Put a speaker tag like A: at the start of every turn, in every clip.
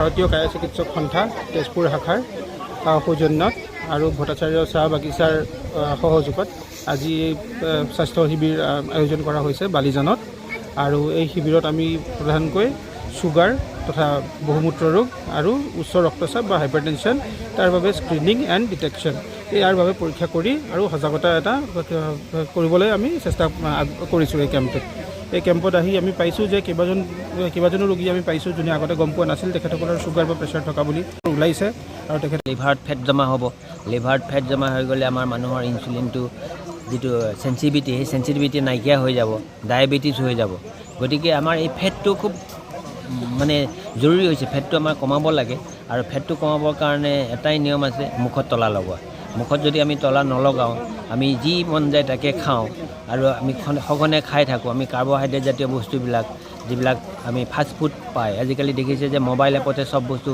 A: ভাৰতীয় কায়া চিকিৎসক সন্থা তেজপুৰ শাখাৰ সৌজন্যত আৰু ভট্টাচাৰ্য চাহ বাগিচাৰ সহযোগত আজি স্বাস্থ্য শিবিৰ আয়োজন কৰা হৈছে বালিজানত। আৰু এই শিবিৰত আমি প্ৰধানকৈ ছুগাৰ তথা বহুমূত্ৰ ৰোগ আৰু উচ্চ ৰক্তচাপ বা হাইপাৰটেনশ্যন তাৰ বাবে স্ক্ৰিনিং এণ্ড ডিটেকশ্যন ইয়াৰ বাবে পৰীক্ষা কৰি আৰু সজাগতা এটা কৰিবলৈ আমি চেষ্টা কৰিছোঁ এই কেম্পটোত। এই কেম্পত আহি আমি পাইছোঁ যে কেইবাজনো ৰোগী আমি পাইছোঁ যোনে আগতে গম পোৱা নাছিল তেখেতসকলৰ ছুগাৰ বা প্ৰেছাৰ থকা বুলি ওলাইছে। আৰু তেখেত
B: লিভাৰত ফেট জমা হ'ব। লিভাৰত ফেট জমা হৈ গ'লে আমাৰ মানুহৰ ইনচুলিনটো যিটো চেঞ্চিটিভিটি সেই চেঞ্চিটিভিটি নাইকিয়া হৈ যাব, ডায়েবেটিছ হৈ যাব। গতিকে আমাৰ এই ফেটটো খুব মানে জৰুৰী হৈছে। ফেটটো আমাৰ কমাব লাগে আৰু ফেটটো কমাবৰ কাৰণে এটাই নিয়ম আছে, মুখত তলা লগোৱা। মুখত যদি আমি তলা নলগাওঁ, আমি যি মন যায় তাকে খাওঁ আৰু আমি সঘনে খাই থাকোঁ, আমি কাৰ্বহাইড্ৰেট জাতীয় বস্তুবিলাক যিবিলাক আমি ফাষ্ট ফুড পায়, আজিকালি দেখিছে যে মোবাইল এপতে চব বস্তু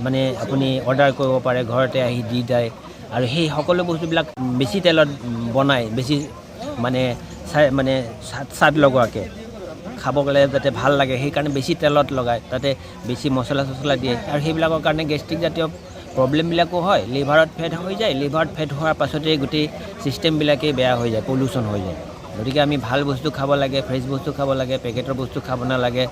B: মানে আপুনি অৰ্ডাৰ কৰিব পাৰে, ঘৰতে আহি দি যায়। আৰু সেই সকলো বস্তুবিলাক বেছি তেলত বনাই, বেছি মানে স্বাদ লগোৱাকৈ খাব গ'লে যাতে ভাল লাগে সেইকাৰণে বেছি তেলত লগায়, তাতে বেছি মছলা চছলা দিয়ে আৰু সেইবিলাকৰ কাৰণে গেষ্ট্ৰিক জাতীয় প্ৰব্লেমবিলাকো হয়। লিভাৰত ফেট হৈ যায়, লিভাৰত ফেট হোৱাৰ পাছতেই গোটেই ছিষ্টেমবিলাকেই বেয়া হৈ যায়, পলিউশ্যন হৈ যায়। গতিকে আমি ভাল বস্তু খাব লাগে, ফ্ৰেছ বস্তু খাব লাগে, পেকেটৰ বস্তু খাব নালাগে।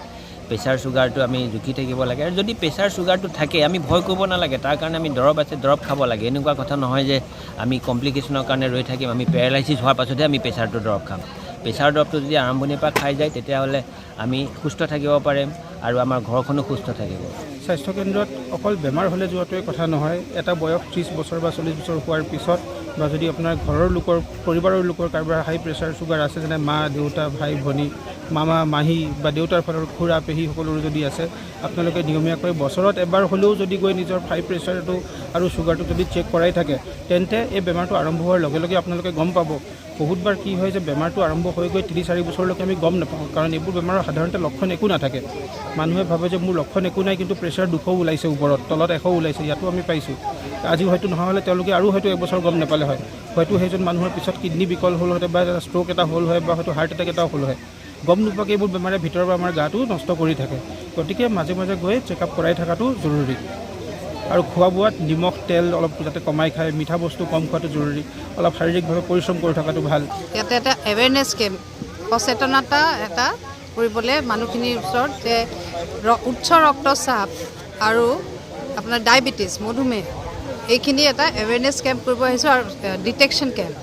B: প্ৰেছাৰ চুগাৰটো আমি জুখি থাকিব লাগে আৰু যদি প্ৰেছাৰ চুগাৰটো থাকে আমি ভয় কৰিব নালাগে, তাৰ কাৰণে আমি দৰৱ আছে, দৰৱ খাব লাগে। এনেকুৱা কথা নহয় যে আমি কমপ্লিকেশ্যনৰ কাৰণে ৰৈ থাকিম, আমি পেৰালাইচিছ হোৱাৰ পাছতহে আমি প্ৰেছাৰটো দৰৱ খাম। প্ৰেছাৰ দৰৱটো যদি আৰম্ভণিৰ পৰা খাই যায় তেতিয়াহ'লে আমি সুস্থ থাকিব পাৰিম আৰু আমাৰ ঘৰখনো সুস্থ থাকিব।
A: স্বাস্থ্যকেন্দ্ৰত অকল বেমাৰ হ'লে যোৱাটোৱে কথা নহয়, এটা বয়স 30 বছৰ বা 40 বছৰ হোৱাৰ পিছত বা যদি আপোনাৰ ঘৰৰ লোকৰ পৰিবাৰৰ লোকৰ কাৰোবাৰ হাই প্ৰেছাৰ চুগাৰ আছে, যেনে মা দেউতা ভাই ভনী মামা মাহী বা দেউতাৰ ফালৰ খুৰা পেহী সকলোৰে যদি আছে, আপোনালোকে নিয়মীয়াকৈ বছৰত এবাৰ হ'লেও যদি গৈ নিজৰ হাই প্ৰেছাৰটো আৰু চুগাৰটো যদি চেক কৰাই থাকে তেন্তে এই বেমাৰটো আৰম্ভ হোৱাৰ লগে লগে আপোনালোকে গম পাব। বহুতবাৰ কি হয় যে বেমাৰটো আৰম্ভ হৈ গৈ 3-4 বছৰলৈকে আমি গম নাপাওঁ, কাৰণ এইবোৰ বেমাৰৰ সাধাৰণতে লক্ষণ একো নাথাকে। মানুহে ভাবে যে মোৰ লক্ষণ একো নাই, কিন্তু প্ৰেছাৰ 200 ওলাইছে ওপৰত, তলত 100 ওলাইছে, ইয়াতো আমি পাইছোঁ। আজি হয়তো নহয় হ'লে তেওঁলোকে আৰু হয়তো 1 বছৰ গম নাপালে হয়, হয়তো সেইজন মানুহৰ পিছত কিডনী বিকল হ'ল হয় বা ষ্ট্ৰ'ক এটা হ'ল হয় বা হয়তো হাৰ্ট এটেক এটাও হ'ল হয়। গম নোপোৱাকৈ এইবোৰ বেমাৰে ভিতৰৰ পৰা আমাৰ গাটো নষ্ট কৰি থাকে। গতিকে মাজে মাজে গৈ চেকআপ কৰাই থকাটো জৰুৰী। আৰু খোৱা বোৱাত নিমখ তেল অলপ যাতে কমাই খায়, মিঠা বস্তু কম খোৱাটো জৰুৰী, অলপ শাৰীৰিকভাৱে পৰিশ্ৰম কৰি থকাটো ভাল।
C: ইয়াতে এটা এৱেৰনেছ কেম্প, সচেতনতা এটা কৰিবলৈ মানুহখিনিৰ ওচৰত যে উচ্চ ৰক্তচাপ আৰু আপোনাৰ ডায়েবেটিছ মধুমেহ এইখিনি এটা এৱেৰনেছ কেম্প কৰিব আহিছোঁ আৰু ডিটেকশ্যন কেম্প।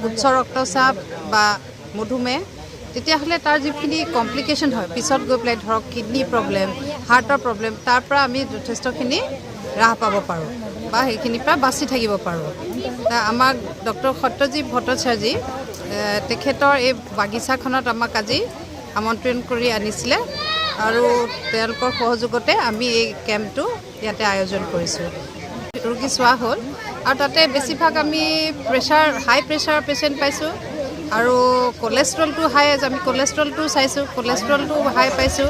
C: উচ্চ ৰক্তচাপ বা মধুমেহ তেতিয়াহ'লে তাৰ যিখিনি কমপ্লিকেশ্যন হয় পিছত গৈ পেলাই ধৰক কিডনী প্ৰব্লেম, হাৰ্টৰ প্ৰব্লেম, তাৰ পৰা আমি যথেষ্টখিনি ৰাহ পাব পাৰোঁ বা সেইখিনিৰ পৰা বাচি থাকিব পাৰোঁ। আমাক ডক্টৰ সত্যজিৎ ভট্টাচাৰ্যজী তেখেতৰ এই বাগিচাখনত আমাক আজি আমন্ত্ৰণ কৰি আনিছিলে আৰু তেওঁলোকৰ সহযোগতে আমি এই কেম্পটো ইয়াতে আয়োজন কৰিছোঁ। ৰোগী চোৱা হ'ল আৰু তাতে বেছিভাগ আমি হাই প্ৰেছাৰ পেচেণ্ট পাইছোঁ আৰু কলেষ্ট্ৰলটো হাই, আমি কলেষ্ট্ৰলটো চাইছোঁ, কলেষ্ট্ৰলটো হাই পাইছোঁ।